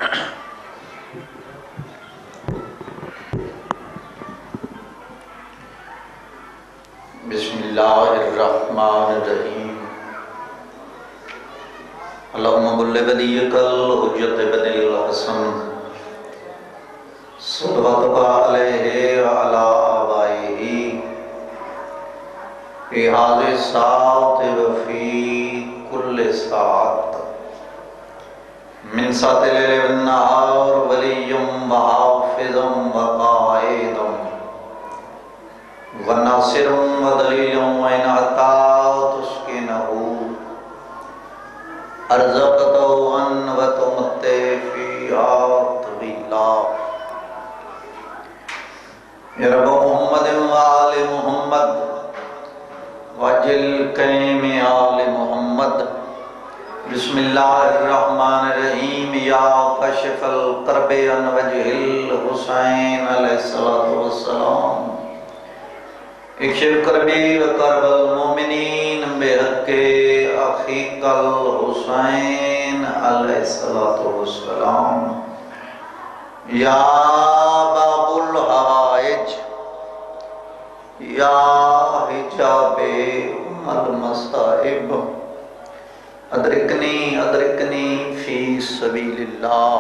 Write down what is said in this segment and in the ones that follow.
بسم اللہ الرحمن الرحیم اللہم بلغ بدیعک الحجت بن الحسن صلواتک علیہ وعلی آبائہ فی هذه الساعة وفی کل ساعة من ساعة الليل والنهار وليا وحافظا وقائدا وناصر ودلیل وإن أتى تسكنه أرزقته أن وتمتع فيها طويلا يا رب محمد وآل محمد وجل كريم آل محمد بسم اللہ الرحمن الرحیم یا کشف الکرب عن وجہ الحسین علیہ السلام اکشف کربی و کرب المومنین بحق اخیک الحسین علیہ السلام یا باب الحائج یا حجاب المصائب ادرکنی فی سبیل اللہ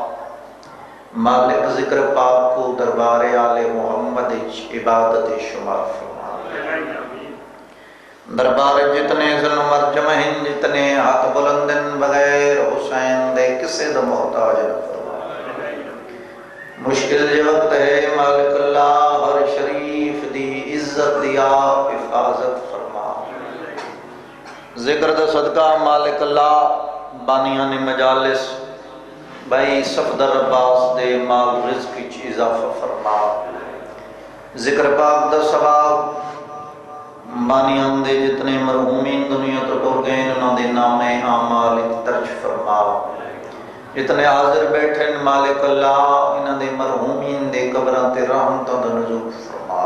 مالک ذکر پاک کو دربار آل محمد عبادت شمار فرما دربار جتنے ظلم مرجمہن جتنے ہاتھ بلندن بغیر حسین دے کسے دا محتاج نہ فرما مشکل جو وقت ہے مالک اللہ ہر شریف دی عزت دیا حفاظت فرما ذکر دا صدقہ مالک اللہ بانیان مجالس بھائی صفدر عباس دے مال رزق کی اضافہ فرما ذکر پاک دا ثواب بانیان دے جتنے مرحومین دنیا تو ٹور گئے انہوں دے نام اعمال درج فرما جتنے حاضر بیٹھے مالک اللہ انہوں دے مرحومین دے قبران تے رحمتوں دا نزول فرما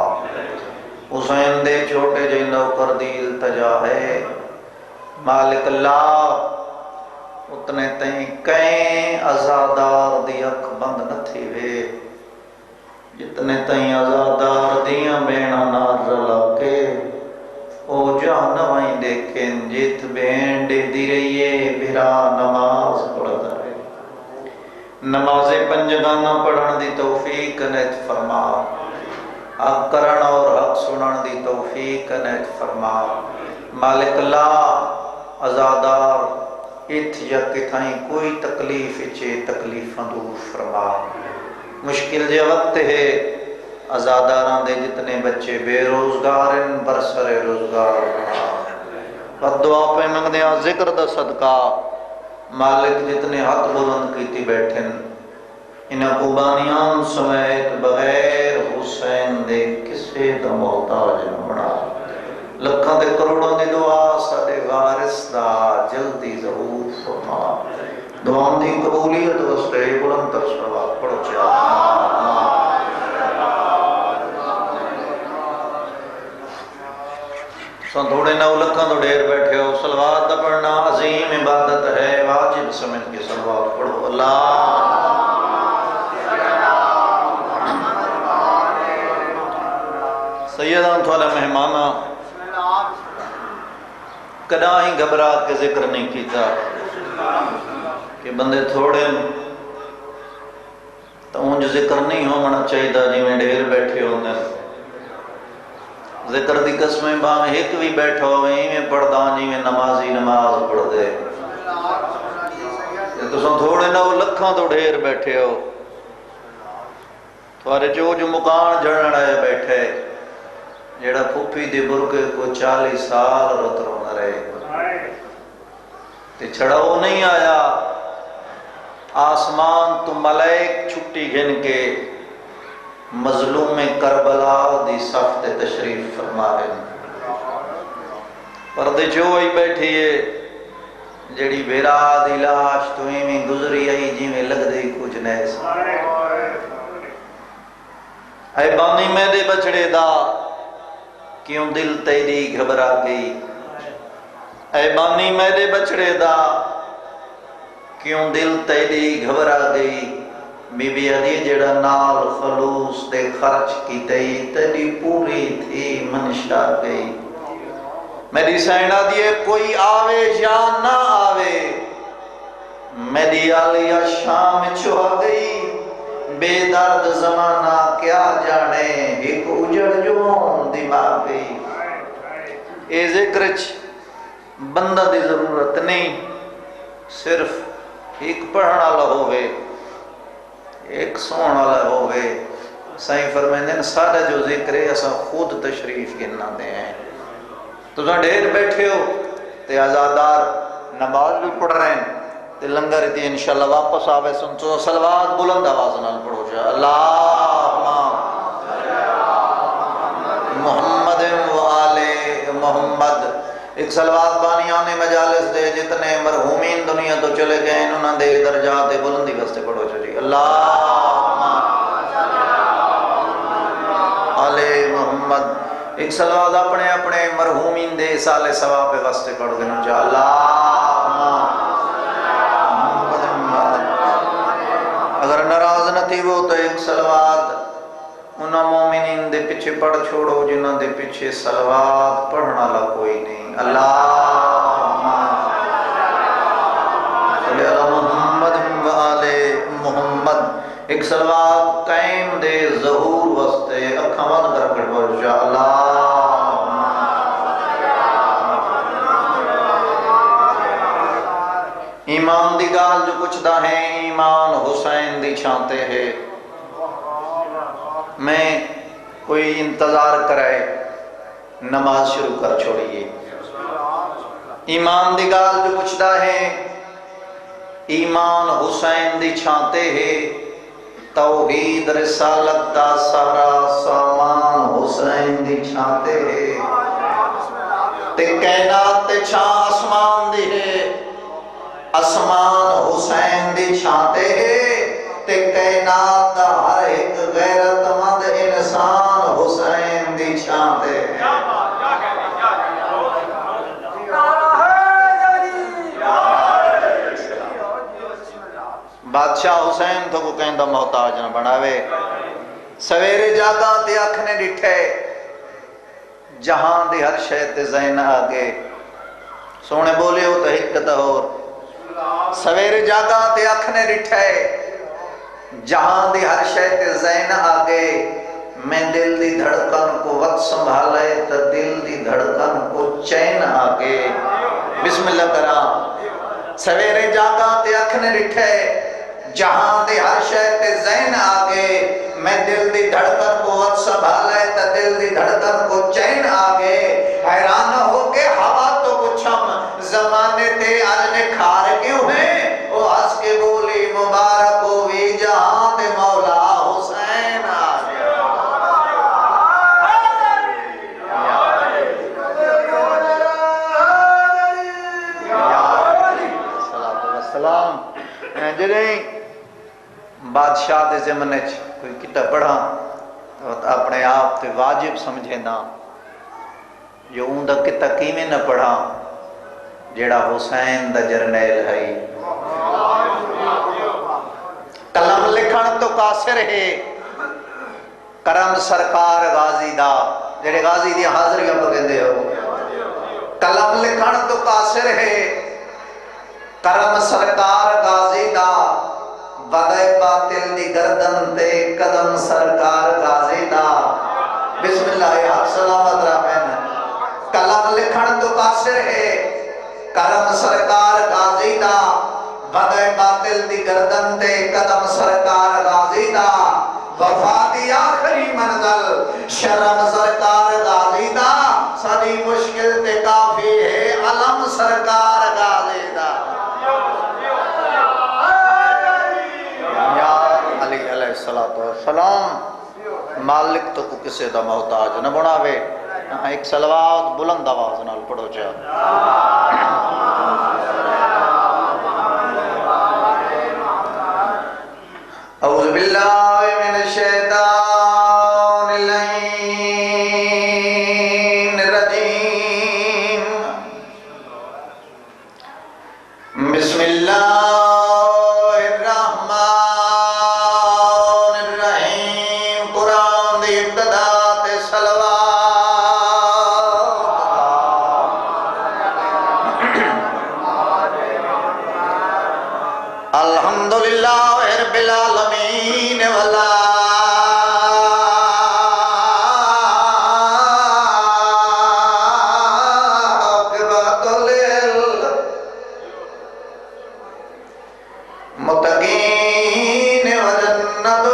حسین دے چھوٹے جیندہ کر دی التجا ہے مالک اللہ اتنے تئیں کہیں ازادار دی اکھ بند نہ تھی وے جتنے تئیں ازادار دیاں بینا نہ رلا کے او جہنمائیں دیکھیں جت بین دے دی رہیے بھرا نماز پڑھتا رہے نماز پنجگانہ پڑھن دی توفیق نیت فرما حق کرن اور حق سنن دی توفیق نیت فرما مالک اللہ ازادار ات یا کتھائیں کوئی تکلیف اچھے تکلیفاں دور فرما مشکل جے وقت ہے ازاداراں دے جتنے بچے بے روزگار ان برسر روزگار بد دعا پہ منگ دیا ذکر دا صدقہ مالک جتنے ہاتھ بلند کیتی بیٹھن انہاں قربانیاں سمیت بغیر حسین دے کسے دا محتاج نہ بنا لکھاں دے کروڑوں دی دعا ساڈے وارث دا جلدی ضرور فرما دعاؤں دی قبولیت واسطے بلند تر صلوات پڑھو تھوڑے نو لکھاں تو ڈھیر بیٹھے ہو صلوات دا پڑھنا عظیم عبادت ہے واجب سمجھ کے صلوات پڑھو اللہ سیدان تھوڑا مہمانہ کدا ہی گھبرا کے ذکر نہیں کیتا کہ بندے تھوڑے تو اونج ذکر نہیں ہونا چاہیے جی میں ڈھیر بیٹھے ہوندے ذکر دی قسمیں باہیں ایک بھی بیٹھا ہوئے میں پڑھدا جی میں نمازی نماز پڑھ دے تو تھوڑے نہ لکھاں تو ڈھیر بیٹھے ہو تھوڑے جو مکان جڑن رہے بیٹھے جیڑا پھوپھی دی برگے کو 40 سال رت رونا رہے تے چھڑاؤ نہیں آیا آسمان تو ملائک چھٹی گھن کے مظلوم کربلا دی صف تے تشریف فرما رہے پردے جو ہی بیٹھی ہے جیڑی بیرا دی لاش تو میں گزری آئی جی میں لگ دی کچھ نیس اے بانی میں دے بچڑے دا کیوں دل تیری گھبرا گئی اے بانی میرے بچڑے دا کیوں دل تیری گھبرا گئی بی بی علی جڑا نال خلوص دے خرچ کی تئی تیری پوری تھی منشا گئی میری سینہ دیے کوئی آوے یا نہ آوے میری عالیہ شام چھوا گئی بے درد زمانہ کیا جانے ایک اجڑ جون دماغ گئی اے ذکرچ بندہ دی ضرورت نہیں صرف ایک پڑھنا والا ہوئے ایک سون والا ہوئے سائیں فرمائیں سارا جو ذکر ہے اسا خود تشریف گننا دے ہیں تو ڈھیر بیٹھے ہو تے آزادار نماز بھی پڑھ رہے ہیں تے لنگر دی انشاءاللہ واپس آوے سن تو صلوات بلند آواز نال پڑھو جا اللہم محمد و آل محمد ایک صلوات بانیان مجالس دے جتنے مرحومین دنیا تو چلے گئے انہوں دے درجات بلندی واسطے پڑھو جی اللہم آل محمد ایک صلوات اپنے اپنے مرحومین دے سال ثواب واسطے پڑھ گئے جا اللہم محمد اگر ناراض نہ تھی وہ تو ایک صلوات انہاں مومنین دے پیچھے پڑھ چھوڑو جنہاں دے پیچھے صلوات پڑھنا لا کوئی نہیں اللہم صلی اللہ محمد و آل محمد ایک صلوات قائم دے ظہور واسطے اکھاں بند کر کے پڑھو جا اللہم ایمان دی گال جو کچھ دا ہے ایمان حسین دی چھانتے ہیں میں کوئی انتظار کرائے نماز شروع کر چھوڑیے ایمان دی گال جو کچھ دا ہے ایمان حسین دی چھانتے ہیں توحید رسالت دا سارا سامان حسین دی چھانتے ہیں تے کائنات تے چھان آسمان دی ہے آسمان حسین دی چھانتے ہیں تے کائنات دا ہر ایک غیرت مند انسان حسین دی چھانتے ہیں بادشاہ حسین تو کو کہندہ محتاج نہ بناوے سویرے جاگا تے اکھ نے ڈٹھے جہاں دی ہر شے تے ذہن آگے سونے بولے ہو تو حکت اور سویرے جاگا تے اکھ نے ڈٹھے جہاں دی ہر شے تے ذہن آگے میں دل دی دھڑکن کو وقت سنبھالے تو دل دی دھڑکن کو چین آگے بسم اللہ کرا سویرے جاگا تے اکھ نے ڈٹھے جہاں دی ہر شے تے ذہن آگے میں دل دی دھڑکن کو وقت سنبھالے تو دل دی دھڑکن کو چین آگے حیران ہو کے ہوا تو پچھم زمانے تے آج نے کھار کیوں ہیں وہ ہس کے بولی مبارک ہوئی جہاں دے مولا حسین آگے سلام جنہیں بادشاہ دے زمنے کوئی کتا پڑھا اپنے آپ تے واجب سمجھے نا جو اندہ کتا کیمیں نہ پڑھا جیڑا حسین دا جرنیل ہے کلم لکھن تو قاصر ہے کرم سرکار غازی دا جیڑے غازی دی حاضریاں پر کہندے ہو کلم لکھن تو قاصر ہے کرم سرکار غازی دا وعدے باطل دی گردن تے قدم سرکار غازی دا بسم اللہ حق سلامت رحمین کلم لکھن تو قاصر ہے کرم سرکار غازی دا وعدے باطل دی گردن تے قدم سرکار غازی دا وفا دی آخری منزل شرم سرکار غازی دا ساری مشکل تے کافی ہے علم سرکار غازی دا سلام مالک تو کو کسے دا محتاج نہ بناوے ایک صلوات بلند آواز نال پڑھو جا اعوذ باللہ من الشیطان اللعین الرجیم بسم اللہ الرحمن الحمدللہ رب العالمین والا متقین وجنت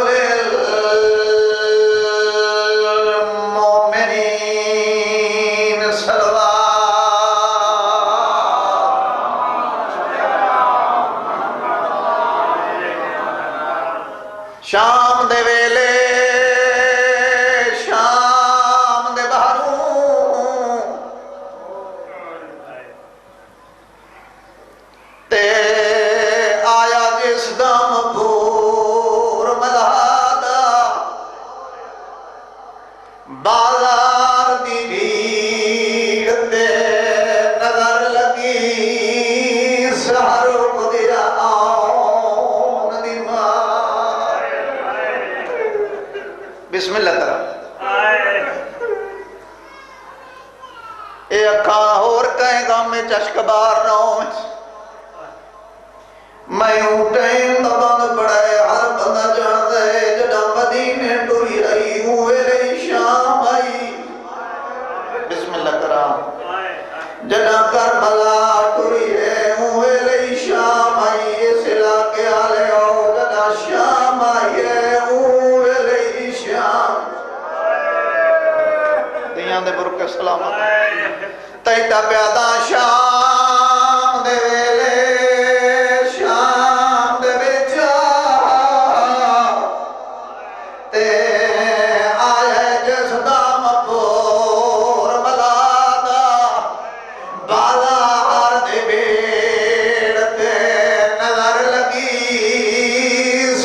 للمؤمنین شام دے ویلے شام دے بہاروں تے آیا جس دم پور ملہادا بازار دی بھیڑ تے نظر لگی سہر خدیا بسم اللہ کرم اے اکھاں ہور کہیں گام میں چشک بار نوں میں ٹائم دا بند پڑھائے ہر بندہ جان دے جڑا مدینے ٹری رہی ہوئے رہی شام آئی بسم اللہ کرم جڑا کربلا ٹری ہے ہوئے رہی شام آئی اس علاقے آلے آؤ جڑا شام آئی ہے ہوئے رہی شام دیاں دے برکے سلامت تیتا پیادا شام دے ویلے شام دے بچا تے آئے جس دام پور ملادا بازار دے بیڑ تے نظر لگی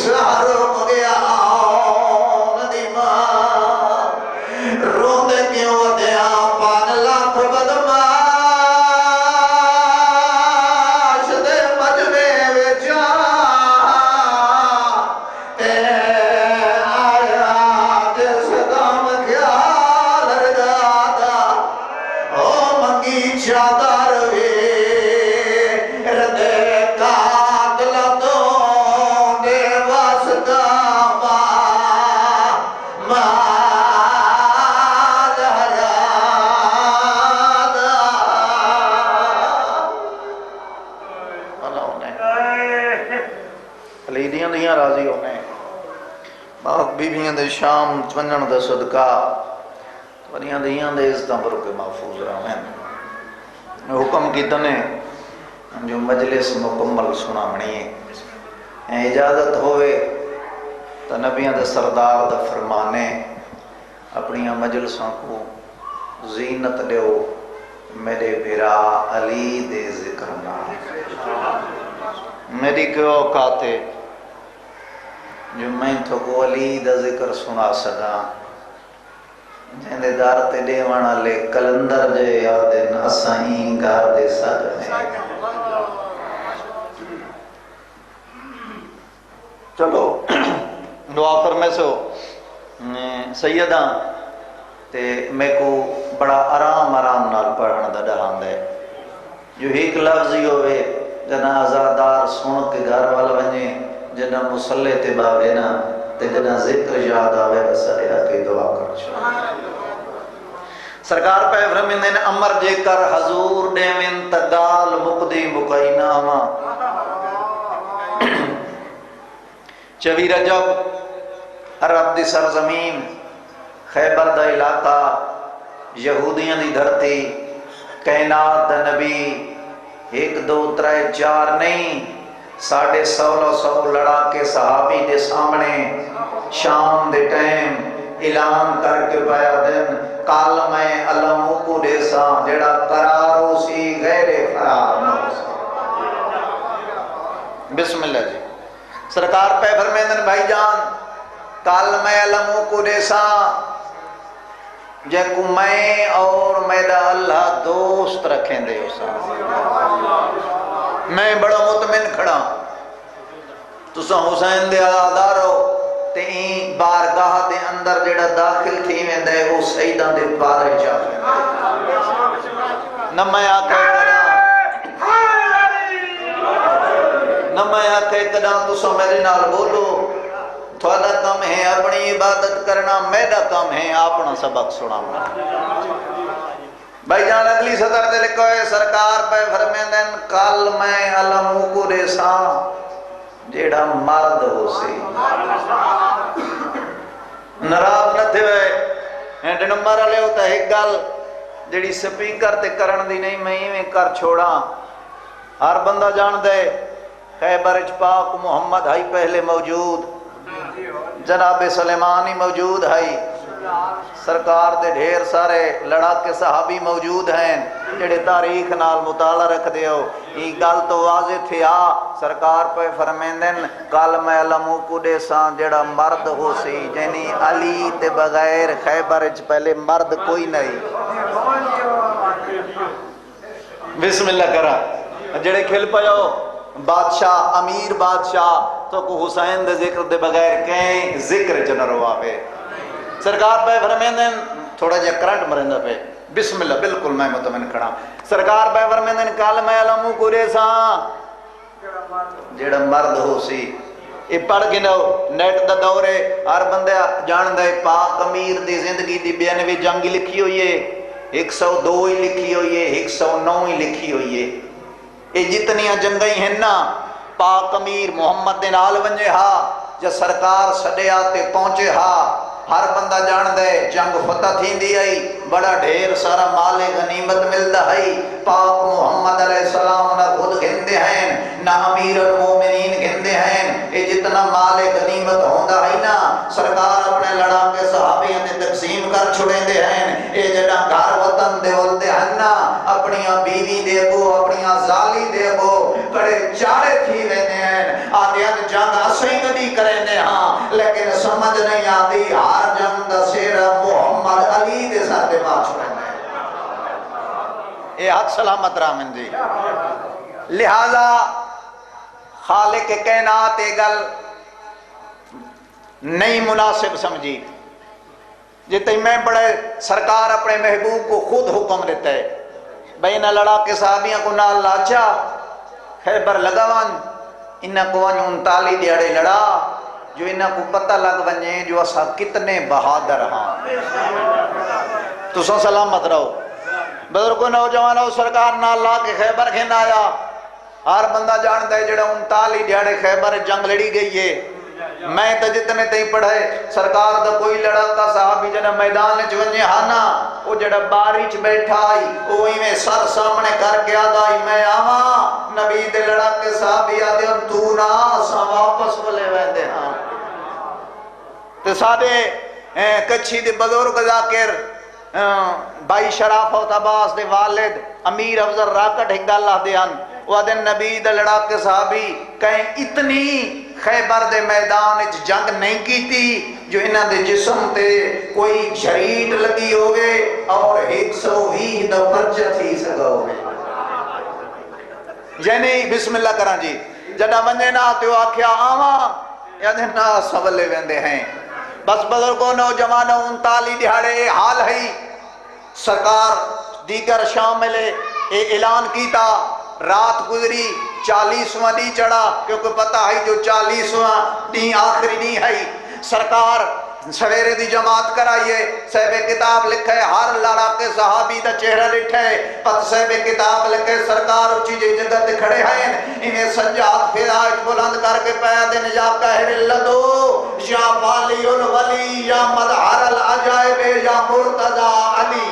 سہر گیا ندی ماں روندے کیوں دیا 5 لاکھ بدماش دے مجمے وچا تے آیا جس دم خیال رجادا او منگی چادر ویر دے قاتل تو دے واسطہ علیدیاں دیاں راضی ہونے باپ بیویاں دے شام ونجن دے صدقہ وریاں دیاں دے اس دنبر کے محفوظ رہن حکم کی تنے جو مجلس مکمل سنا منیے اجازت ہوئے تو نبیاں دے سردار دے فرمانے اپنی مجلسوں کو زینت دیو میرے بیرا علی دے ذکر نہ میری کیوں اوقات ہے جو میں تو کو علی دا ذکر سنا سکا جہندے دار تے دیوانا لے کلندر جے یادن اسائیں گار دے سجنے چلو دعا فرمائے سو سیدہ تے میں کو بڑا آرام نال پڑھن دا ڈہان دے جو ایک لفظ ہی ہوئے جنا آزادار سن کے گھر والا بنے جنا مسلح تے باوے نا تے جنا ذکر یاد آوے بسرے آکے دعا کر سرکار پہ فرمین امر جے کر حضور دیمن تگال مقدی مقینہ آما چوی رجب عرب دی سرزمین خیبر دا علاقہ یہودیاں دی دھرتی کائنات دا نبی 1 2 3 4 نہیں 150 لڑا کے صحابی دے سامنے شام دے ٹائم اعلان کر کے پایا دن کال میں علموں کو دیسا جڑا قرارو سی غیر فرار نہ ہو سا بسم اللہ جی سرکار پہ فرمیندن بھائی جان کال میں علموں کو دیسا جے کو میں اور میرا اللہ دوست رکھیں دے اسا میں بڑا مطمئن کھڑا تسا حسین دے آدارو تین بارگاہ دے اندر جڑا داخل تھی میں دے وہ سیدان دے پارے چاہے نہ میں آکے ڈرا نہ میں آکھے کدا تسا میرے نال بولو تھوڑا کم ہے اپنی عبادت کرنا میرا کم ہے اپنا سبق سنانا بھائی جان اگلی سطر دے لکھو ہے سرکار پہ فرمیندن کل میں علمو کو ریساں جیڑا مرد ہو سی نراض نہ تھے اینڈ نمبر والے ہوتا ہے گل جیڑی سپیکر تے کرن دی نہیں میں کر چھوڑا ہر بندہ جان دے خیبر پاک محمد ہائی پہلے موجود جناب سلیمان ہی موجود ہائی سرکار دے ڈھیر سارے لڑاکے صحابی موجود ہیں جڑے تاریخ نال مطالعہ رکھ دیو یہ گل تو واضح تھی سرکار پہ فرمیندن کل میں علمو کو دے سان جڑا مرد ہو سی یعنی علی تے بغیر خیبر پہلے مرد کوئی نہیں بسم اللہ کرا جڑے کھل پاؤ بادشاہ امیر بادشاہ تو کو حسین دے ذکر دے بغیر کہیں ذکر جنرو آوے سرکار پہ فرمیندن تھوڑا جا کرنٹ مرندہ پہ بسم اللہ بالکل میں مطمئن کھڑا سرکار پہ فرمیندن کال میں علمو کو ریساں جیڑا مرد ہو سی یہ پڑھ گنو نیٹ دا دورے ہر بندہ جان دے پاک امیر دی زندگی دی 92 جنگ لکھی ہوئی ہے 102 ہی لکھی ہوئی ہے 109 ہی لکھی ہوئی ہے یہ جتنیاں جنگیں ہیں نا پاک امیر محمد دے نال ونجے ہا جا سرکار سڈیا تے پہنچے ہا ہر بندہ جان دے جنگ فتح تھی دی آئی بڑا ڈھیر سارا مال غنیمت ملتا ہے پاک محمد علیہ السلام نہ خود گھندے ہیں نہ امیر المومنین گھندے ہیں یہ جتنا مال غنیمت ہوندہ ہے نا سرکار اپنے لڑا کے صحابیوں نے تقسیم کر چھڑیں دے ہیں یہ جڑا گھر وطن دے ولدے ہیں نا اپنیاں بیوی دے بو اپنیاں زالی دے بو بڑے چاڑے تھی لینے ہیں آدھیاں جنگ اسوئی کدی کریں دے ہاں لیکن سمجھ نہیں آتی ہر جنگ دا سیرہ محمد علی دے سر دے بات چھوڑیں دے یہ حق سلامت رامن جی لہذا خالق کائنات گل نہیں مناسب سمجھی جتے میں بڑے سرکار اپنے محبوب کو خود حکم دیتا ہے بھئی نہ لڑا کے صحابیاں کو نہ لاچا خیبر لگوان انہاں کو 39 دیڑے لڑا جو انہاں کو پتہ لگ ونجے جو اسا کتنے بہادر ہاں تو سو سلامت رہو بزرگو نوجوانوں سرکار نہ لا کے خیبر کھین آیا ہر بندہ جان دے جڑا 39 دیڑے خیبر جنگ لڑی گئی ہے میں تا جتنے تھی پڑھے سرکار دا کوئی لڑاکا صحابی جنہ میدان چونجے ہانا وہ جڑا باریچ بیٹھا آئی وہی میں سر سامنے کر کے آدھائی میں آواں نبی دے لڑاکے صحابی آدھے ہم تو نا سا واپس بلے ویندے ہاں تو سادے کچھی دے بزرگ ذاکر بھائی شرافت عباس دے والد امیر افضل راکٹ ہنگا اللہ دے ہن وہ دن نبی دے لڑاکے صحابی کہیں اتنی خیبر دے میدان جنگ نہیں کی تھی جو انہاں دے جسم تے کوئی جھریٹ لگی ہوئے اور 120 دا پرچہ تھی سکا ہوئے یعنی بسم اللہ کران جی جڑا ونجے نا تو آکھیا آواں یعنی نا سولے ویندے ہیں بس بزرگوں نوجوانوں 39 دہاڑے حال ہے سرکار دیگر شاملے اعلان کیتا رات گزری 40واں دی چڑھا کیونکہ پتہ ہے جو 40واں دی آخری نہیں ہے سرکار سویرے دی جماعت کرائیے صاحب کتاب لکھے ہر لڑا کے صحابی دا چہرہ لکھے پت صاحب کتاب لکھے سرکار اچھی جی جگہ تے کھڑے ہیں انہیں سجاد فضائج بلند کر کے پہ دن یا قہر اللدو یا والی الولی یا مظہر العجائب یا مرتضی علی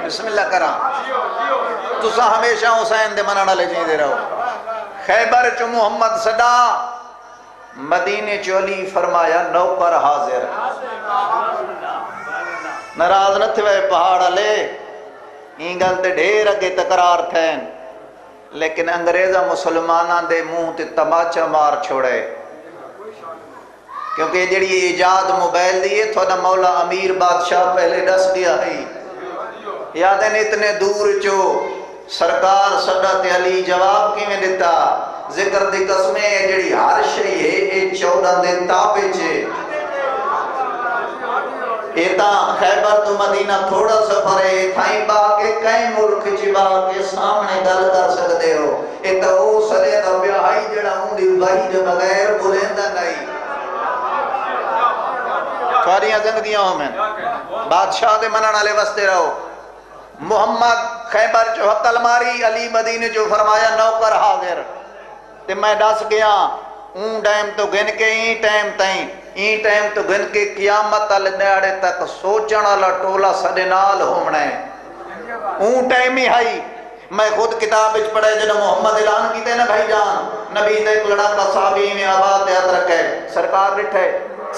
بسم اللہ کرام تو سا ہمیشہ حسین دے منانا لے جی دے رہو خیبر چو محمد صدا مدینے چولی فرمایا نوکر حاضر ناراض نہ تھے پہاڑ لے انگل تے ڈھیر اگے تقرار تھے لیکن انگریزہ مسلمانہ دے منہ تے تماچا مار چھوڑے کیونکہ جڑی ایجاد موبائل دیئے تھوڑا مولا امیر بادشاہ پہلے ڈس گیا ہے یادیں اتنے دور چو سرکار صدت علی جواب کی میں دیتا ذکر دی قسمیں جڑی ہر شئی ہے اے 14 دن تابے چھے ایتا خیبر تو مدینہ تھوڑا سفر ہے تھائیں با کے کئی ملک چی با کے سامنے یہ تو وہ سرے دا بیاہی جڑا ہوں دی وحی دے بغیر بولیندا نہیں تھوڑیاں زندگیاں ہوں میں بادشاہ دے منن والے واسطے رہو محمد خیبر جو حقل ماری علی مدینے جو فرمایا نوکر حاضر تے میں دس گیا اون ٹائم تو گن کے این ٹائم تو گن کے قیامت الڈیاڑے تک سوچن والا ٹولا سڈے نال ہونا ہے اون ٹائم ہی ہائی میں خود کتاب وچ پڑھے جنہوں محمد اعلان کیتے نا بھائی جان نبی تے ایک لڑکا صحابی میں آباد یاد رکھے سرکار ڈٹھے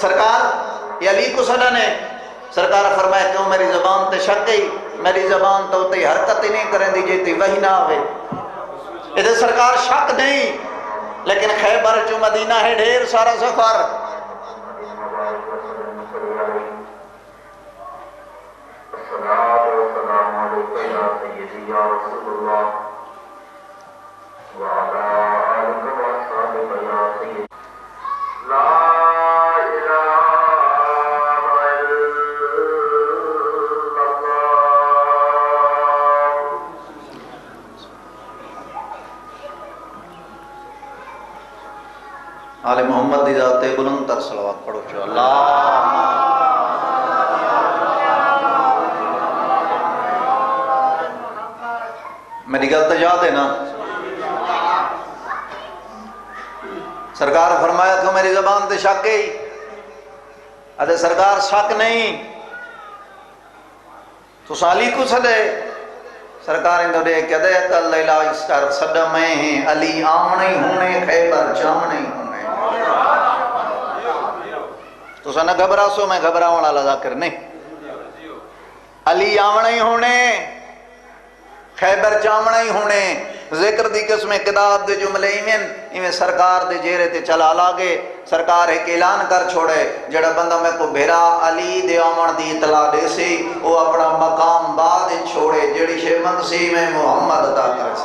سرکار یہ علی کو سڈا نے سرکار فرمایا کیوں میری زبان تے شک گئی میری زبان تو تے حرکت ہی نہیں کریں دی جیتی وہی نہ آوے ادھر سرکار شک نہیں لیکن خیبر جو مدینہ ہے ڈھیر سارا سفر السلام علیکم یا سیدی یا رسول اللہ وعلا آلک و اصحابک یا سیدی لا الہ آل محمد دی ذات بلند تر صلوات پڑھو چھو اللہ میری گل تو یاد ہے نا سرکار فرمایا تو میری زبان تے شک گئی ادھے سرکار شک نہیں تو سالی کو سدے سرکار اندھو دے کہتے کل لیلہ اسکر صدہ میں ہیں علی آمنی ہونے خیبر جامنی ہونے تو سنہ گھبرا سو میں گھبرا ہونا ذاکر نہیں علی آمنی ہونے خیبر جامنہ ہی ہونے ذکر دی قسم کتاب دے جملے ایمیں سرکار دے جیرے تے چلا لاگے سرکار ایک اعلان کر چھوڑے جڑا بندہ میں کو بھیرا علی دے آمن دی اطلاع دے سی وہ اپنا مقام بعد چھوڑے جڑی شے منسی میں محمد عطا کر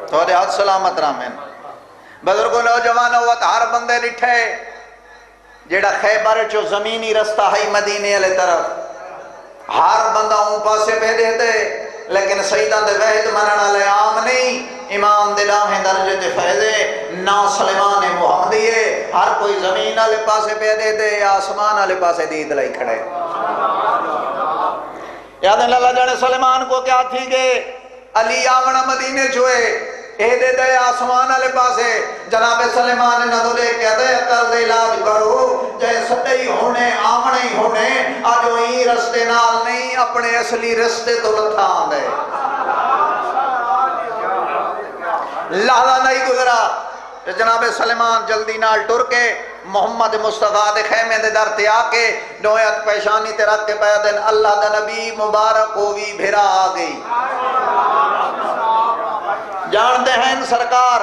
تو دے حد سلامت رامین بزرگوں نوجوانوں وقت ہر بندے لٹھے جڑا خیبر چو زمینی رستہ ہے مدینے علی طرف ہر بندہ اون پاسے پہ دیتے لیکن سیدہ دے وحید منن والے عام نہیں امام دے لاہیں درجے تے فیضے نا سلیمان محمدیے ہر کوئی زمین والے پاسے پہ دیتے یا آسمان والے پاسے دید لائی کھڑے یاد اللہ جانے سلیمان کو کیا تھی کہ علی آمنہ مدینے چھوئے اے دے دے آسمان والے پاسے جناب سلیمان نہ دے کہتے عقل دے علاج کرو جے سٹے ہی ہونے آمنے ہی ہونے آجو ہی رستے نال نہیں اپنے اصلی رستے تو لتھا آندے لحظہ نہیں گزرا جناب سلیمان جلدی نال ٹر کے محمد مصطفیٰ دے خیمے دے در تے آکے نویت پیشانی تے رکھ کے پیدن اللہ دا نبی مبارک ہوئی بھیرا آگئی جانتے ہیں سرکار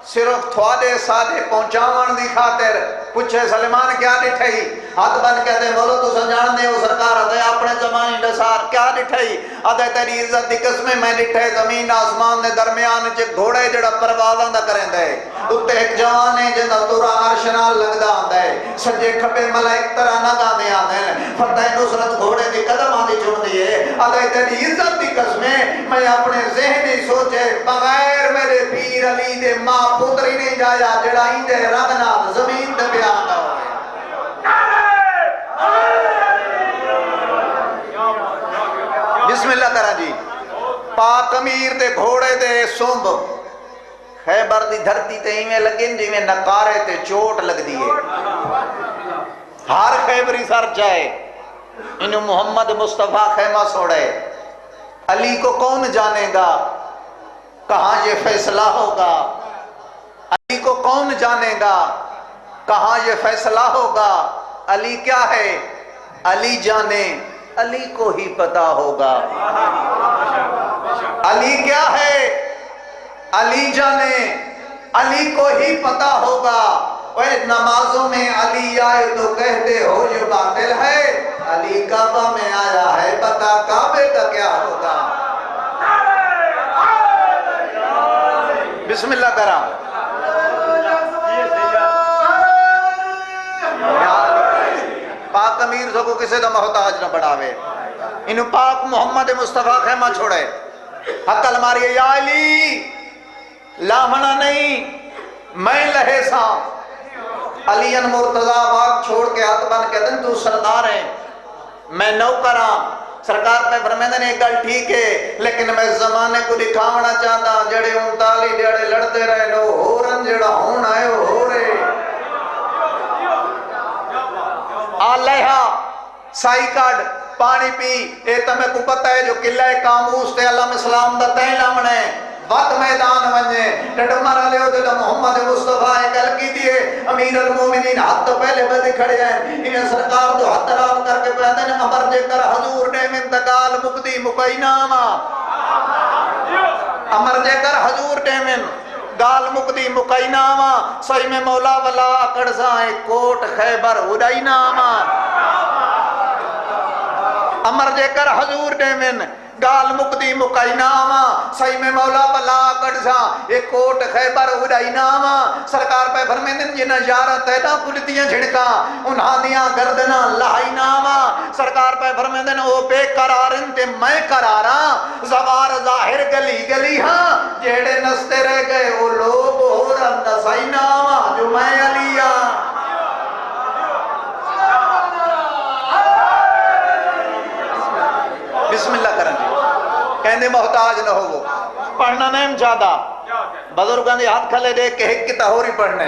صرف تھوڑے سادے پہنچاون دی خاطر پوچھے سلیمان کیا ڈٹھئی ہاتھ بن کہتے بولو تو سنجان دے وہ سرکار آتے اپنے زمانی ڈسار کیا ڈٹھئی آتے تیری عزت دی قسمیں میں ڈٹھے زمین آسمان دے درمیان چے گھوڑے جڑا پروازاں دا کریں دے اتے ایک جوانے جنہ تورا عرشنال لگ دا آن دے سجے کھپے ملائک طرح نہ گا دے آن دے فتح نصرت گھوڑے دی قدم آدھی چھوڑ دیئے آتے تیری عزت دی قسمیں میں اپنے ذہنی سوچے بغیر میرے پیر علی دے ماں پتری نہیں جایا جڑائی دے رنگنا زمین دے بیان ہوئے بسم اللہ کرا جی پاک امیر دے گھوڑے دے سنب خیبر دی دھرتی تے ہی میں لگن جی میں نکارے تے چوٹ لگ دیئے ہر خیبری سر جائے انہوں محمد مصطفیٰ خیمہ سوڑے علی کو کون جانے گا کہاں یہ فیصلہ ہوگا علی کو کون جانے گا کہاں یہ فیصلہ ہوگا علی کیا ہے علی جانے علی کو ہی پتا ہوگا علی کیا ہے علی جانے علی کو ہی پتا ہوگا اور نمازوں میں علی آئے تو کہتے ہو یہ باطل ہے علی کعبہ میں آیا ہے پتا کعبے کا کیا ہوگا بسم اللہ کرا پاک امیر سو کو کسے دا محتاج نہ بڑھاوے انہوں پاک محمد مصطفیٰ خیمہ چھوڑے حقل ماری یا علی لاہنا نہیں میں لہے سا علی مرتضیٰ باغ چھوڑ کے ہاتھ بن کے دن تو سردار ہے میں نوکراں سرکار پہ فرمیندے نے ایک گل ٹھیک ہے لیکن میں زمانے کو دکھاونا چاہتا جڑے 39 جڑے لڑتے رہے نو ہو رن جڑا ہون آئے ہو رہے آلیہا سائی کڈ پانی پی اے تمہیں کو پتہ ہے جو قلعہ کاموس تے علم اسلام دا تین لامنے وقت میدان ونجے ڈڈمارا لے ہو جو محمد مصطفیٰ کل کی دیئے امیر المومنین ہاتھ تو پہلے بدے کھڑے ہیں انہیں سرکار تو ہاتھ رام کر کے پہنے ہیں امر جے کر حضور نے منتقال مقدی مقیناما امر جے کر حضور نے من گال مقدی مقیناما صحیح میں مولا ولا اکڑزائیں کوٹ خیبر اڈائیناما امر جے کر حضور نے من گال مقدی مقیناما صحیح میں مولا بلا کڑزا ایک کوٹ خیبر اڈائیناما سرکار پہ فرمیندن جنہ یارت ہے نا کلتیاں جھڑکا انہاں دیاں گردنا لہائیناما سرکار پہ فرمیندن او بے قرارن تے میں قرارا زوار ظاہر گلی گلی ہاں جیڑے نستے رہ گئے وہ لوگ ہو رہا نسائیناما جو میں علیہ بسم اللہ کریں جی کہندے محتاج نہ ہو وہ پڑھنا نہیں چاہتا بزرگاں دے ہاتھ کھلے دے کہ ایک کی تہوری پڑھنے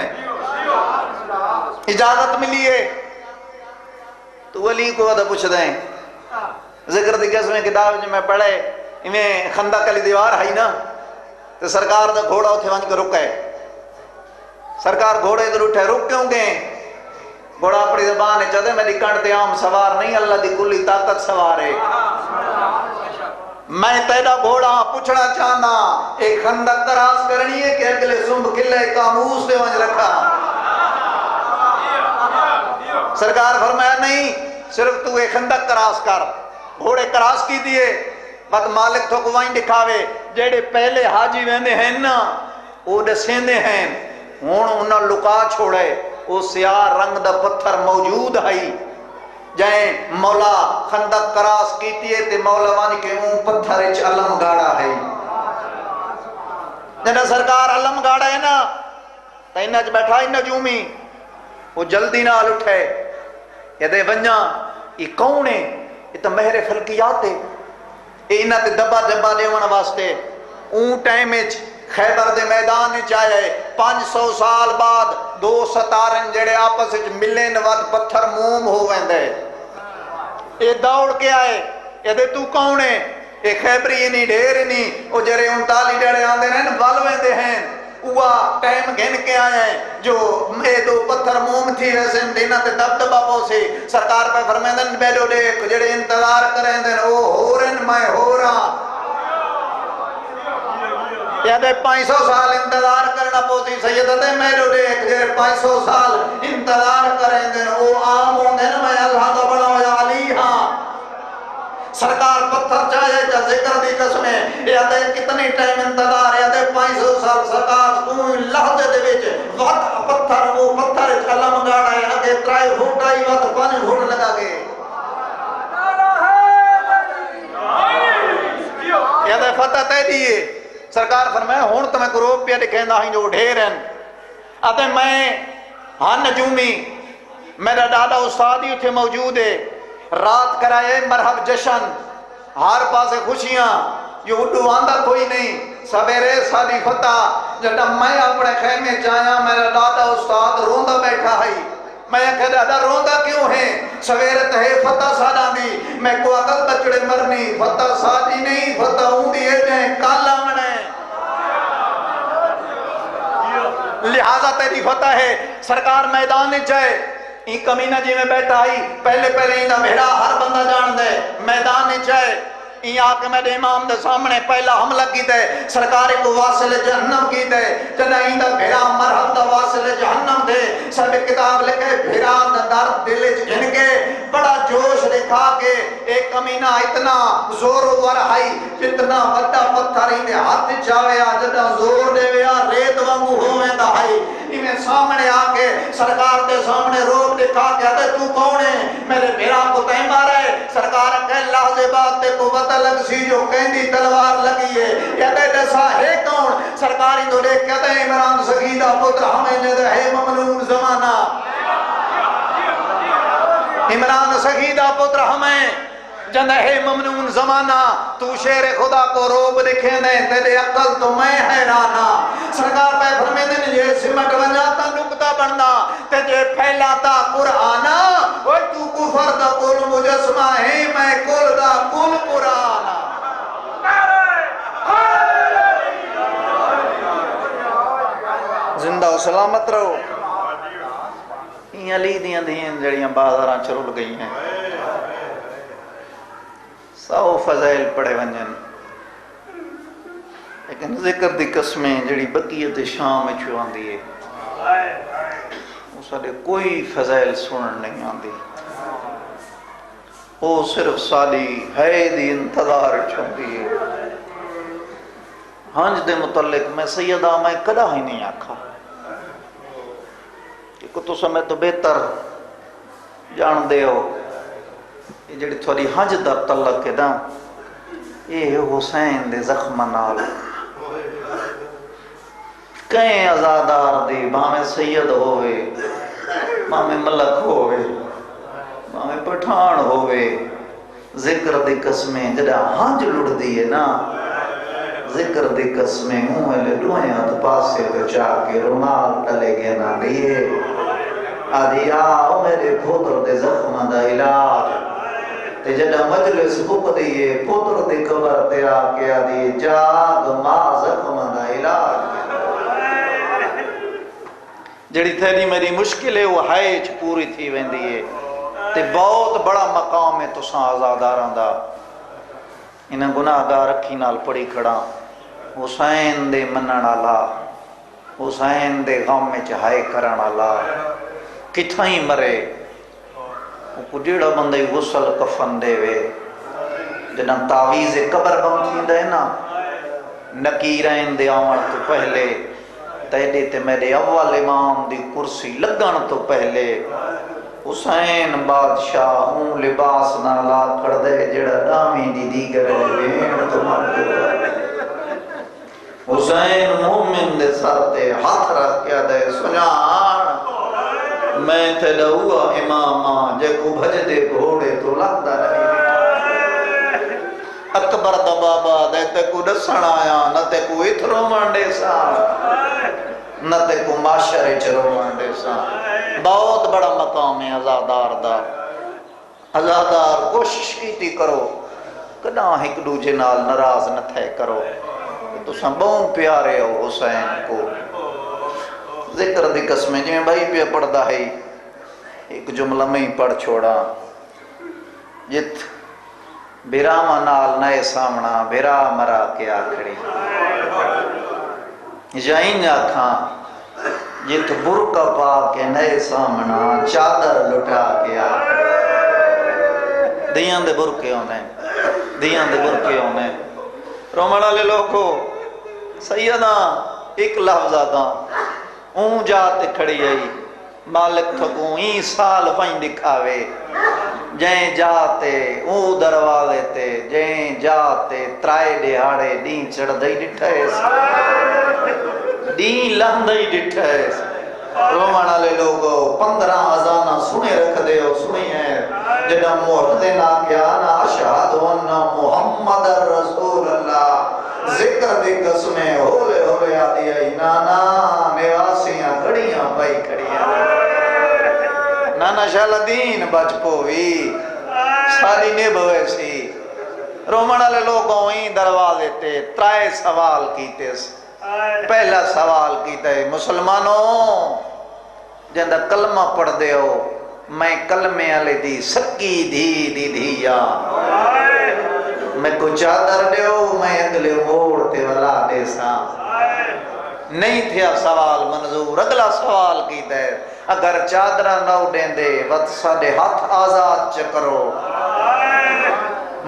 اجازت ملی ہے تو ولی کو ادھا پوچھ دیں ذکر دی قسمیں کتاب جو میں پڑھے انہیں خندق علی دیوار ہے نا تو سرکار دا گھوڑا اتھے وانج کے رکے سرکار گھوڑے در اٹھے رک کیوں گئے گھوڑا اپنی زبان ہے چاہتے میں لکھنٹے عام سوار نہیں اللہ دی کلی طاقت سوار ہے میں تیرا گھوڑا پوچھنا چاہنا ایک خندق تراس کرنی ہے کہ اگلے سنب قلعہ کاموس سے ونج رکھا سرکار فرمایا نہیں صرف تو ایک خندق تراس کر گھوڑے تراس کی دیئے وقت مالک تو کو وائن دکھاوے جیڑے پہلے حاجی ویندے ہیں نا وہ دسیندے ہیں ہون انہاں لکا چھوڑے وہ سیاہ رنگ دا پتھر موجود ہے جائیں مولا خندق کراس کیتی ہے تے مولا وانی کے اون پتھر اچ علم گاڑا ہے جنہ سرکار علم گاڑا ہے نا تا انہا چ بیٹھا ہی نجومی وہ جلدی نہ اٹھے یہ دے ونجا یہ کون ہے یہ تو مہر فلکیات ہے یہ انہا تے دبا دبا دے ون واسطے اون ٹائم اچ خیبر دے میدان چاہے 500 سال بعد دو ستارن جڑے آپس وچ ملن وقت پتھر موم ہو ویندے اے دوڑ کے آئے اے دے تو کون ہے اے خیبری نہیں ڈھیر نہیں او جڑے 39 جڑے آندے ہیں ول ویندے ہیں اوہ ٹائم گھن کے آئے ہیں جو اے دو پتھر موم تھی ویسے دینا تے دب دبا پوسی سرکار پہ فرمیندن بیلو دیکھ جڑے انتظار کریں دن او ہو رن میں ہو رہا یا دے 500 سال انتظار کرنا پوسی سیدت میرو دیکھ جے 500 سال انتظار کریں دن او عام ہوں دن میں اللہ کا بڑا یا علی ہاں سرکار پتھر چاہے جا ذکر دی قسمیں یا دے کتنی ٹائم انتظار یا دے 500 سال سرکار کوئی لحظے دے وچ وقت پتھر وہ پتھر علم گاڑا ہے اگے 3 فٹ آئی وقت 5 فٹ لگا گئے یا دے فتح تے دیئے سرکار فرمائے ہون تو میں کو روپیہ دکھیندہ ہی جو ڈھیر ہیں آتے میں ہاں نجومی میرا دادا استادی اتھے موجود ہے رات کرائے مرحب جشن ہر پاسے خوشیاں یہ اڈو آندہ کوئی نہیں سبیرے سالی فتح جب میں اپنے خیمے چاہیا میرا دادا استاد روندہ بیٹھا ہے میں کہہ دادا روندہ کیوں ہے سویرے تہے فتح سادا دی میں کو عقل بچڑے مرنی فتح سادی نہیں فتح ہوں دی ہے جائیں کالا منے لہذا تیری فتح ہے سرکار میدان نہیں چاہے این کمینہ جی میں بیٹھا ہی پہلے اینا بھیڑا ہر بندہ جان دے میدان نہیں چاہے این آکے میں دے امام دے سامنے پہلا حملہ کی دے سرکار کو واصل جہنم کی دے جنہ این دا بھیڑا مرحب دا واصل جہنم دے سب کتاب لکھے بھیڑا دا درد دل جن کے بڑا جوش دکھا کے ایک کمینہ اتنا زور ور آئی جتنا بڑا پتھر ہی دے ہاتھ چاویا جتنا زور دے ویا ریت وانگو ہوئے دا آئی میں سامنے آ کے سرکار کے سامنے روک دکھا کے آتے تو کون ہے؟ میرے بھیرا کو تہیں مارا ہے۔ سرکار کہ اللہ سے بات تے قوت لگ سی جو کہندی تلوار لگی ہے، کہتے دسا ہے کون؟ سرکاری تو دیکھ کہتے ہیں عمران سگیدہ پتر ہمیں جدہ ہے ممنون زمانہ، عمران سگیدہ پتر ہمیں جندہ ہے ممنون زمانہ، تو شیر خدا کو روب دکھیں دیں تیرے عقل تو میں حیرانہ۔ سرکار پہ فرمے دن یہ سمٹ ونجاتا نکتہ بڑھنا تجھے پھیلاتا قرآنہ، اور تو کفر دا کل مجسمہ ہے میں کل دا کل قرآنہ۔ زندہ و سلامت رہو۔ یہ علی دیاں دیں جڑیاں بازاراں چرول گئی ہیں، سو فضائل پڑھے ونجن، لیکن ذکر دی قسمیں جڑی بقیت شام میں چھوان دیئے وہ سارے کوئی فضائل سنن نہیں آن دی، وہ صرف سالی ہے دی انتظار چھوان دیئے۔ ہنج دے متعلق میں سیدہ میں کدا ہی نہیں آکھا کہ تو سمیں تو بہتر جان دے ہو، یہ جڑی تھوڑی حج دا تعلق ہے نا، یہ حسین دے زخم نال کہیں ازادار دی باہمیں سید ہوئے، باہمیں ملک ہوئے، باہمیں پٹھان ہوئے، ذکر دی قسمیں جڑا حج لڑ دی ہے نا، ذکر دی قسمیں ہوں لے دوئیں ہاتھ پاسے پہ چاہ کے رومال ٹلے گے نہ دیئے، آدھی آؤ میرے پھوتر دے زخم دا علاج، تے جڑا مجلس بک دیئے پھوتر دے قبر تے آکے آدھی جاگ ماں زخم دا علاج، جڑی تیری میری مشکل ہے وہ حیج پوری تھی ویندی ہے، تے بہت بڑا مقام ہے تساں آزاداراں دا، انہیں گناہ گار رکھی نال پڑی کھڑا، حسین دے منن والا، حسین دے غم میں چہائے کرن والا، کتھائیں مرے، وہ جیڑا بندے غسل کفن دے وے، جنہاں تعویز قبر بم تھی دے نا، نکیرین دے آمن تو پہلے، تیدے تے میرے اول امام دی کرسی لگن تو پہلے، حسین بادشاہ ہوں لباس نالا کھڑ دے جڑا دامی دی دیگر بین تو مر حسین مومن دے سر تے ہاتھ رکھ کیا دے سنان میں تے لہوا اماما جے کو بھج دے گھوڑے تو لگتا نہیں، اکبر دا بابا دے تے کو دسن آیا نہ تے کو اترو مانڈے سا نہ تے کو معاشرے چرو مانڈے سا، بہت بڑا مقام ہے ازادار دا، ازادار کوشش کیتی کرو کنا ایک دوجے نال ناراض نہ تھے کرو، تو ساں بہت پیارے ہو حسین کو، ذکر دی قسمیں جو میں بھائی پہ پڑھدا ہے، ایک جملہ میں ہی پڑھ چھوڑا، جت بیرامہ نال نئے سامنا بیرا مرا کے آکھڑی، جائیں آکھاں جت برکہ پا کے نئے سامنا چادر لٹا کے آکھڑی، دیاں دے برکے ہونے، دیاں دے برکے ہونے، رومڑا لے لوگو سیدہ ایک لفظ آتا اون جاتے کھڑی آئی مالک تھکوں این سال پائیں دکھاوے، جائیں جاتے اون دروازے تے جائیں جاتے ترائے دہاڑے دین چڑھ دائی ڈٹھائے دین لہن دائی ڈٹھائے، رومانہ لے لوگو 15 ازانہ سنے رکھ دے ہو سنی ہے، جنہ محتدن آکیانا اشہد ونہ محمد رسول اللہ، ذکر دی قسمیں ہولے ہولے آدھی آئی نانا نیواسیاں کھڑیاں بھائی کھڑیاں، نانا شال دین بچ پوی ساری نبھوے سی، رومانہ لے لوگوں ہی دروازے تے ترائے سوال کیتے سی، پہلا سوال کیتا ہے مسلمانوں جندہ کلمہ پڑھ دے ہو میں کلمے علی دی سکی دی دیا، میں کو چادر دے ہو میں اگلے موڑ تے والا دے سا، نہیں تھیا سوال منظور، اگلا سوال کیتا ہے اگر چادرہ نہ دیں دے وقت ساڑے ہاتھ آزاد چکرو،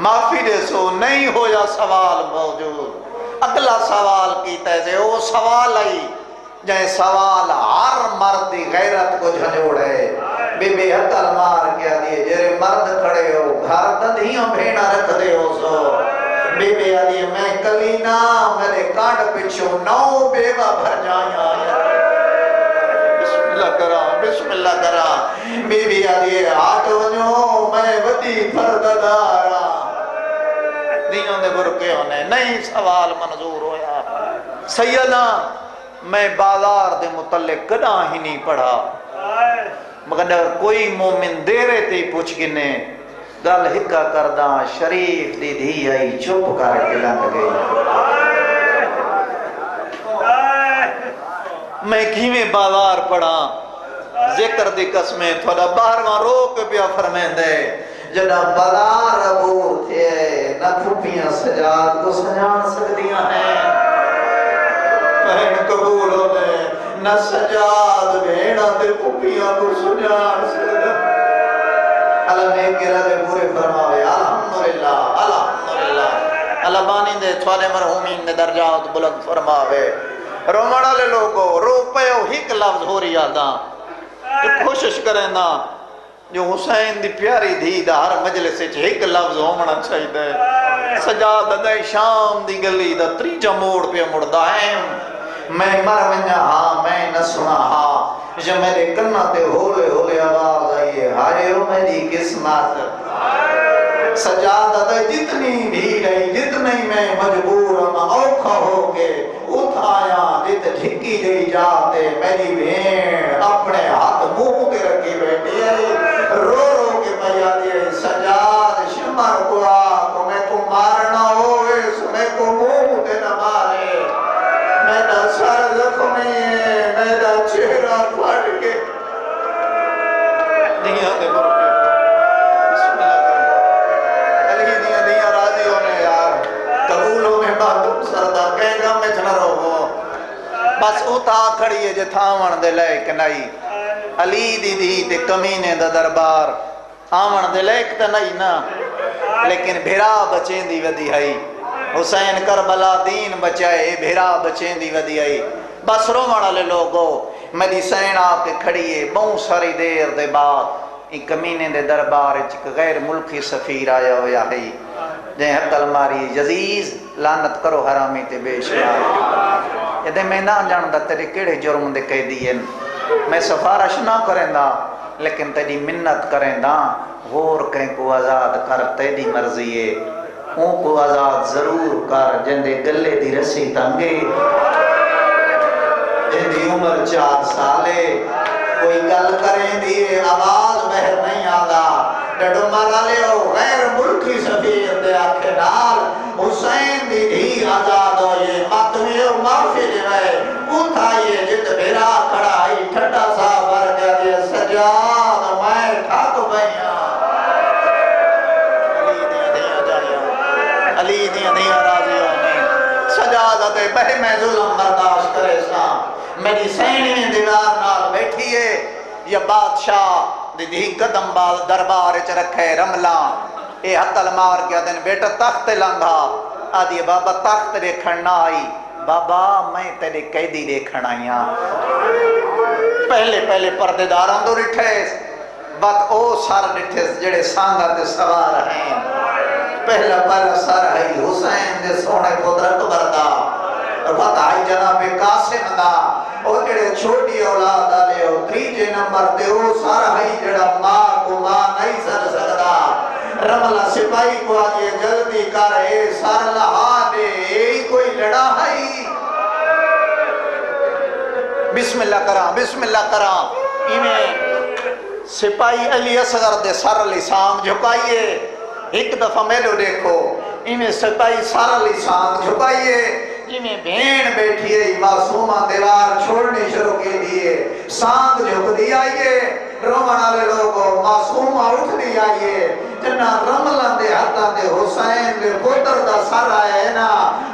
معافی دے سو نہیں ہویا سوال موجود، اگلا سوال کیتا ہے او سوال آئی جائے سوال ہر مرد دی غیرت کو جھنجوڑ ہے بی بی حقل مار کیا دیئے جرے مرد کھڑے ہو گھر ددھیاں بھیڑا رکھ دے ہو سو بی بی آدھی میں کلی نا میرے کانڈ پچھو 9 بیوہ بھر جائیں آیا بسم اللہ کرا بی بی آدھی آٹھ ونیو میں ودی پرددارا دیوں دے برکے ہونے نہیں سوال منظور ہویا سیدہ میں بازار دے متعلق کدا ہی نہیں پڑھا مگر کوئی مومن دیرے تے پوچھ گنے گل ہکا کردہ شریف دی دھی آئی چپ کر کے لنگ گئی میں کیویں بازار پڑھا ذکر دی قسمیں تھوڑا 12واں روک پیا فرمین دے جنا بازار ابور تھے نہ پھوپیاں سجاد کو سجان سکدیاں ہیں بہن قبول ہونے نہ سجاد بہنہ دے پھوپیاں کو سجان سکدیاں اللہ نے کہہ دے پورے فرماوے الحمدللہ الحمدللہ اللہ بانی دے تھوالے مرحومین دے درجات بلند فرماوے رومڑا لے لوگو رو پیو ہک لفظ ہو رہی آدھا کوشش کریں نا جو حسین دی پیاری دھی دا ہر مجلس سے ایک لفظ ہومنا چاہی دے سجاد دے شام دی گلی دا تریجہ موڑ پہ مڑدا ہے میں مر منجا ہاں میں نہ سنا ہاں جب میرے کنہ تے ہولے ہولے آواز آئیے ہائے او میری قسمت سجاد دے جتنی بھی رہی جتنی میں مجبور ہم اوکھا ہو کے اٹھایا جت ڈھکی جئی جاتے میری بھین اپنے ہاتھ منہ کے رکھی بیٹھی ہے رو رو کے پیا دیئے سجاد شمر کو آکو میں کو مارنا ہوئے میں کو منہ تے نہ مارے میرا سر زخمی ہے میرا چہرہ پھٹ کے دنیا دے برکے بسم اللہ کریں علی دیا راضی ہونے یار قبول ہونے بہت سردہ کہیں گا میں جھنا رہو بس اوتا کھڑی ہے جے تھاون دے لے کنائی علی دی دی تے کمینے دا دربار آمن دے لے کتا نہیں نا لیکن بھیرا بچیں دی ودی ہائی حسین کربلا دین بچائے بھیرا بچیں دی ودی آئی بس رو مڑا لے لوگو میری سین آکے کھڑیے بہت ساری دیر دے بعد ایک کمینے دے دربار ایک غیر ملکی سفیر آیا ہویا ہے جہیں حقل ماری جزیز لعنت کرو حرامی تے بے شمار یہ دے میں نہ جاندہ تیرے کیڑے جرم دے کہہ دیئے میں سفارش نہ کریں دا لیکن تیری منت کریں دا غور کہیں کو آزاد کر تیری مرضی ہے اون کو آزاد ضرور کر جندے گلے دی رسی تنگے جندی عمر 4 سالے کوئی گل کریں دیئے آواز بہر نہیں آگا ڈڑو مانا لے ہو غیر ملکی سفیر دے آکھے نال حسین دی دھی آزاد ہو یہ ماتمی ہو معافی دے وے اٹھائیے جت بھیرا کھڑائی ٹھٹا سا بھر گیا دے سجاد میں ٹھاک بھئیاں علی دیا دیا راضی ہونے سجاد دے بہے میں ظلم برداشت کرے سا میری سینی دیوار نال بیٹھی ہے یہ بادشاہ دی قدم بال دربار چ رکھے رملہ اے حقل مار کیا دن بیٹا تخت لنگا آدھی بابا تخت دیکھن نہ آئی بابا میں تیرے قیدی دیکھن آئیاں پہلے پردے داران دو رٹھے بات او سار رٹھے جڑے سانگا تے سوار ہیں پہلا سر ہے حسین دے سونے قدرت بردا فتح جناب قاسم دا اور جڑے چھوٹی اولاد آلے ہو تریجے نمبر تے او سر ہے جڑا ماں کو ماں نہیں سر سکتا رملہ سپاہی کو آجے جلدی کر اے سر لہا دے اے کوئی لڑا ہے بسم اللہ کرا انہیں سپاہی علی اصغر دے سر لسان جھکائیے ایک دفعہ میلو دیکھو انہیں سپاہی سارا لسان جھکائیے انہیں بھین بیٹھی ہے معصومہ دیوار چھوڑنے شروع کے لیے سانگ جھک دی آئیے رومن آلے لوگوں معصومہ اٹھ دی آئیے جنہ رملہ دے حتہ دے حسین دے پتر دا سر آئے نا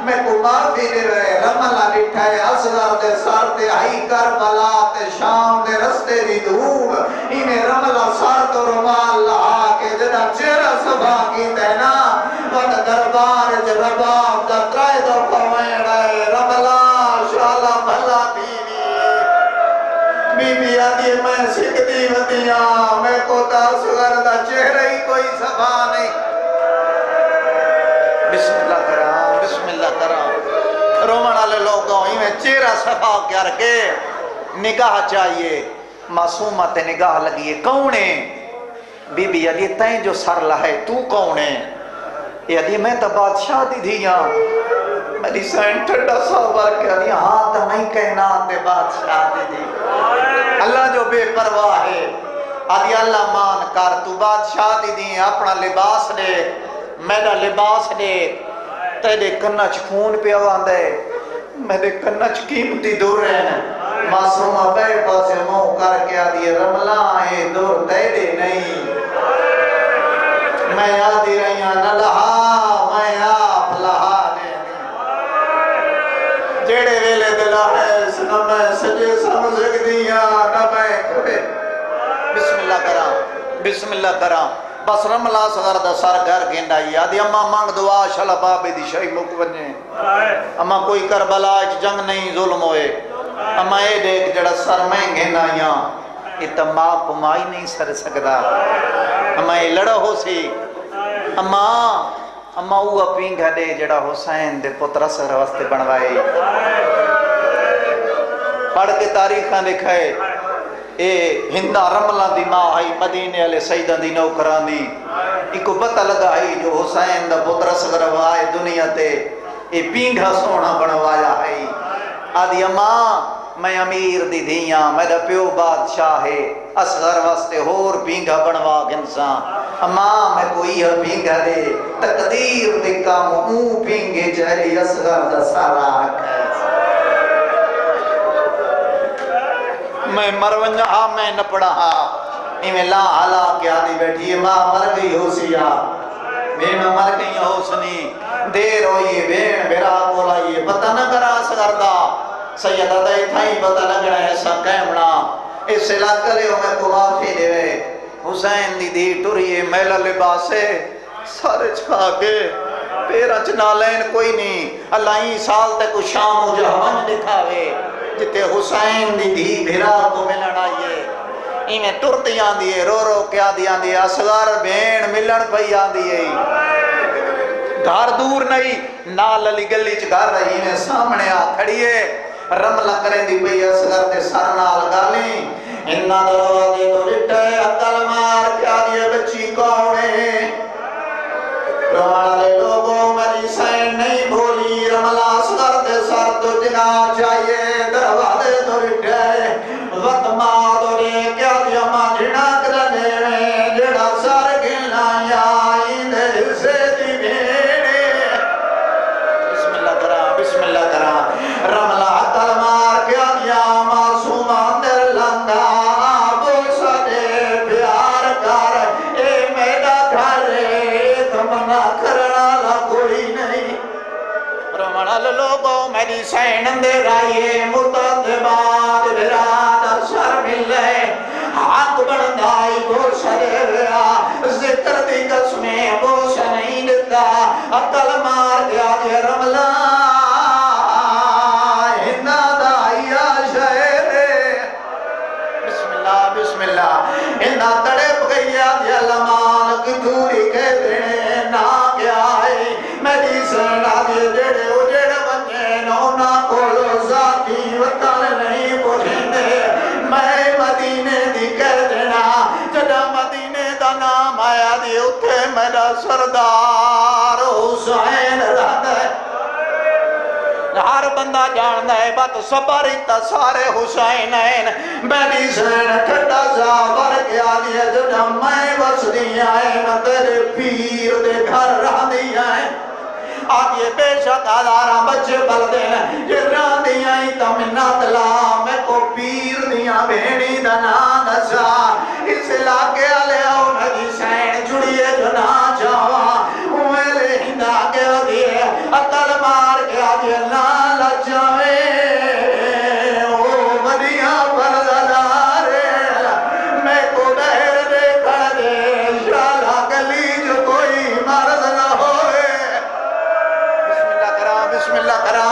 میں کو معافی دے رہے رملہ لٹھائے اصغر دے سر دے آئی کربلا تے شام دے رستے دی دھوب انہیں رملہ سر تو رمال لہا کے جنہ چہرہ سبھا کی دینا وقت دربار جرباب دا قائد و پوین رملہ شالا بھلا دیوی بی آدھی میں سکھتی ودیاں میں کو تاثر دا چہرہ ہی کوئی صفا نہیں بسم اللہ کرام بسم اللہ کرام رومن والے لوگوں ہی میں چہرہ صفا کر کے نگاہ چاہیے معصومہ تے نگاہ لگیے کون ہے بی بی آدھی تین جو سر لہے تو کون ہے یہ آدھی میں تا بادشاہ دی دھیاں میری سینٹر ڈا ساور کے آدھی ہاں تا میں کہنا دے بادشاہ دی دی اللہ جو بے پرواہ ہے آدھی اللہ مان کر تو بادشاہ دی دی اپنا لباس دے میرا لباس دے تیرے کنچ خون پہ آوان دے میرے کنچ قیمتی دور رہنا معصومہ بے پاسے منہ کر کے آدھی رملہ ہے دور تیرے نہیں میں آدھی رہیاں نہ لہا میں آپ لہا دے جیڑے ویلے دلا ہے نہ میں سجے سمجھ دیا نہ میں کھڑے بسم اللہ کرام بس رملہ صغر دا سر گھر گھنڈائی آدھی اما مانگ دعا شالا بابے دی شاہی مک بنے اما کوئی کربلا اچ جنگ نہیں ظلم ہوئے اما اے دیکھ جڑا سر میں گھنڈائیاں اتما پمائی نہیں سر سکدا اما اے لڑا ہو سی اما اوہ پینگا دے جڑا حسین دے پتر سر واسطے بنوائے پڑھ کے تاریخاں دکھائے اے ہندہ رملہ دی ماں آئی مدینے علیہ سیدہ دی نوکران دی ایک پتہ لگا ہے جو حسین دا پتر سر وائے دنیا تے اے پینگا سونا بنوایا ہے آدھی اماں میں امیر دی دھیاں میرا پیو بادشاہ ہے اصغر واسطے ہور پینگا بنوا گنساں اماں میں کوئی ہے پینگا دے تقدیر دے کام اون پینگے چہری اصغر دا سارا ہے میں مرونجا ہاں میں نپڑا ہاں میں لا حالا کیا دی بیٹھی ماں مر گئی ہو سیا بین مر گئی ہو سنی دیر ہوئی بین بیرا بولائیے پتہ نہ کرا اصغر دا سیدہ دائی تھائی پتہ لگنا ایسا کہمنا اس علاقہ لے ہمیں کو معافی دے حسین دی دی ٹوریے میلہ لباسے سارے چھا کے پیرا چنالین کوئی نہیں اللہ ہی سال تے کو شام و جہان دکھاوے جتے حسین دی دی بھیرا کو ملن آئیے انہیں ٹرتی آن دیئے رو رو کیا دی آن دیئے اصغر بین ملن پئی آن دیئے گھر دور نہیں نال علی گلی چ گھر رہی انہیں سامنے آ کھڑیے رملہ کریں دی پئی اصغر دے سر نال گالی انہاں دروازے تو لٹے عقل مار کیا دیئے بچی کونے روالے لوگوں میری سین نہیں بھولی رملہ اصغر دے سر تو جنا چاہیے دروازے تو لٹے وقت ماں دورے کیا دیا ماں جنا کرنے میں جڑا سر گلنا یا اندھے حصے دی بھیڑے بسم اللہ کرا رملہ عقل مار کیا دیا معصوم اندر لنگا بوسا دے پیار کر اے میرا گھر تمنا کرنا لا کوئی نہیں رمنا لوگوں میری سین دے رائیے متدباد براد سر ملے حق بندائی بوسا دے ریا ذکر دی قسمیں بوسا نہیں دیتا عقل مار دیا دے رملہ بسم اللہ انہا تڑپ گئی آدھی علمان کی دوری کے دینے نا کیا ہے میری سینا دی جڑے اجڑ بنجے نونا کولو ذاتی وطن نہیں بولنے میں مدینے دی کہہ دینا جڑا مدینے دا نام آیا دی اتھے میرا سردار حسین رہتا ہے ہر بندہ جاننا ہے بات سباری تا سارے حسین ہیں میری سین ٹھٹا زابر کیا دیا جڑا میں بس دیا ہے میں تیرے پیر دے گھر رہ دیا ہے آگے بے شک آدارا بچے بل دینا یہ رہ دیا ہی تمنات لا میں کو پیر دیا بھینی دنا نسا اس علاقے آلے آؤ میری سین جڑیے جنا جاوا میرے ہندہ کے دیئے عقل مار کے آجے لال جاوے او مدیاں پردارے میں کو بہر دے کر دے شالا گلی جو کوئی مرض نہ ہوئے بسم اللہ کرا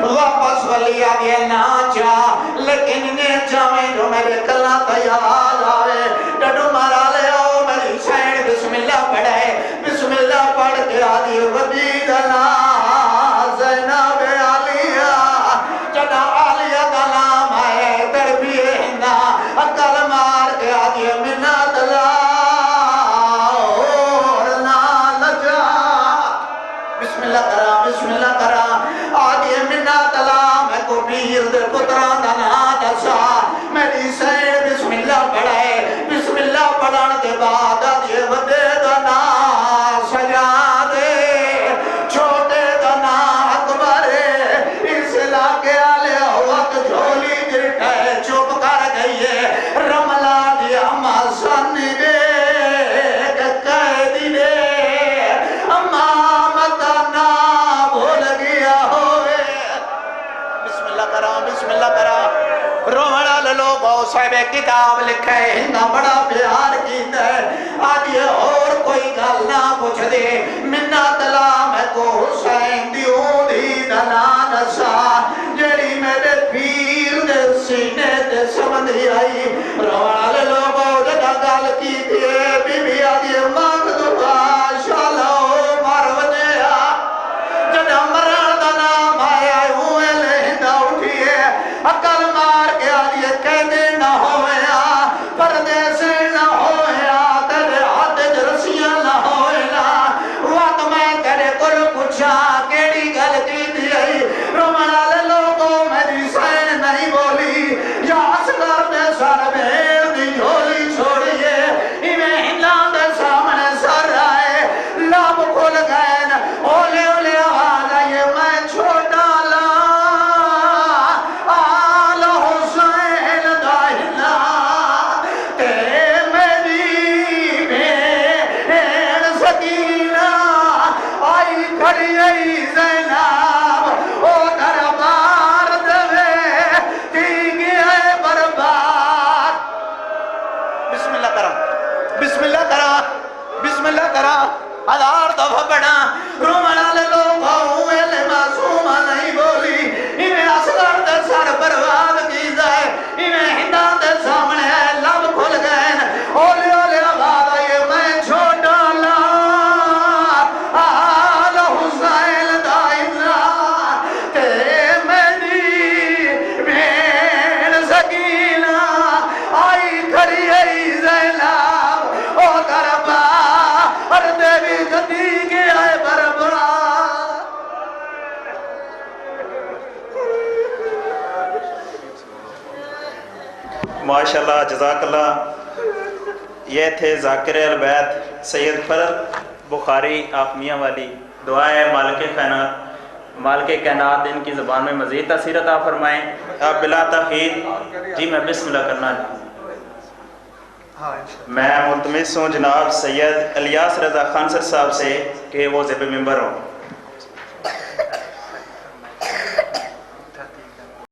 واپس ولی آگے نہ جا لیکن انہیں جاویں جو میرے کلہ تیار آوے ڈڈو مارا لے آؤ میری سین بسم اللہ پڑھے بسم اللہ پڑھ کے آدھی ودید اللہ زینب علیہ جنا علیہ کا نام ہے دربی ہندہ اکل مار کے آدھی منت اللہ بسم اللہ کرا آدھی منت اللہ میں کو پیر دے پتران دانا دسا میری سین بسم اللہ پڑھے بسم اللہ پڑھان دے بعد آدھی ودے دانا سجا دے چھوٹے دانا اکبر اس علاقے آلے وقت جھولی گرٹے چپ کر گئی رملہ دی اما سنی دے قیدی دے اما متنا بھول گیا ہوئے بسم اللہ کرا روحنا لوگوں صاحب کتاب لکھے ہندہ بڑا پیار کیتا ہے آج یہ اور کوئی گل نہ پوچھ دے منت اللہ میں کو حسین دیوں دی دنا نسا جڑی میرے پیر دے سینے دے سمندھی آئی روحنا لوگوں جڑا گل کی دیئے بی بی آج یہ مانگ دعا شالو مار وجہ جڑا مران دنا مایا ہوئے لہندہ اٹھئے اکل مار کے آدھے کہنے نہ ہویا پردیسے نہ ہویا تیرے ہاتھ جرسیاں نہ ہویا وقت میں تیرے کل پوچھا کیڑی گل کی دیئی رومنا لے لوگوں میری سین نہیں بولی یا اصغر دے سر بھیڑ دی جھولی چھوڑیے ہمیں ہندان دے سامنے سر آئے لاب کھل گئے اولے اولے آواز آئیے میں چھوٹا لا آلہ حسین دائلہ تے میری بھیڑ سکینہ آئی کھڑی آئی زینب او دربار دوے کی گیا برباد بسم اللہ کرا بسم اللہ کرا بسم اللہ کرا ہزار دفعہ پڑھا رومنا لے لوگا ہوئے لے معصومہ نہیں بولی انہیں اصغر دے سر برباد کی جائے انہیں ہندان دے سامنے لب کھل گئے اولے اولے آباد آئیے میں چھوٹا لا آلہ حسین دائزہ تے میری بھیڑ سکینہ آئی کھڑی آئی زینب او دربا اور دیوی جدی کے آئے بربا ماشاءاللہ جزاک اللہ یہ تھے ذاکر البیت سید فرد بخاری آپ میاں والی دعائے مالک کائنات ان کی زبان میں مزید تاثیر عطا فرمائیں آپ بلا تاخیر جی میں بسم اللہ کرنا میں ملتمس ہوں جناب سید الیاس رضا خان صاحب سے کہ وہ ذب ممبر ہوں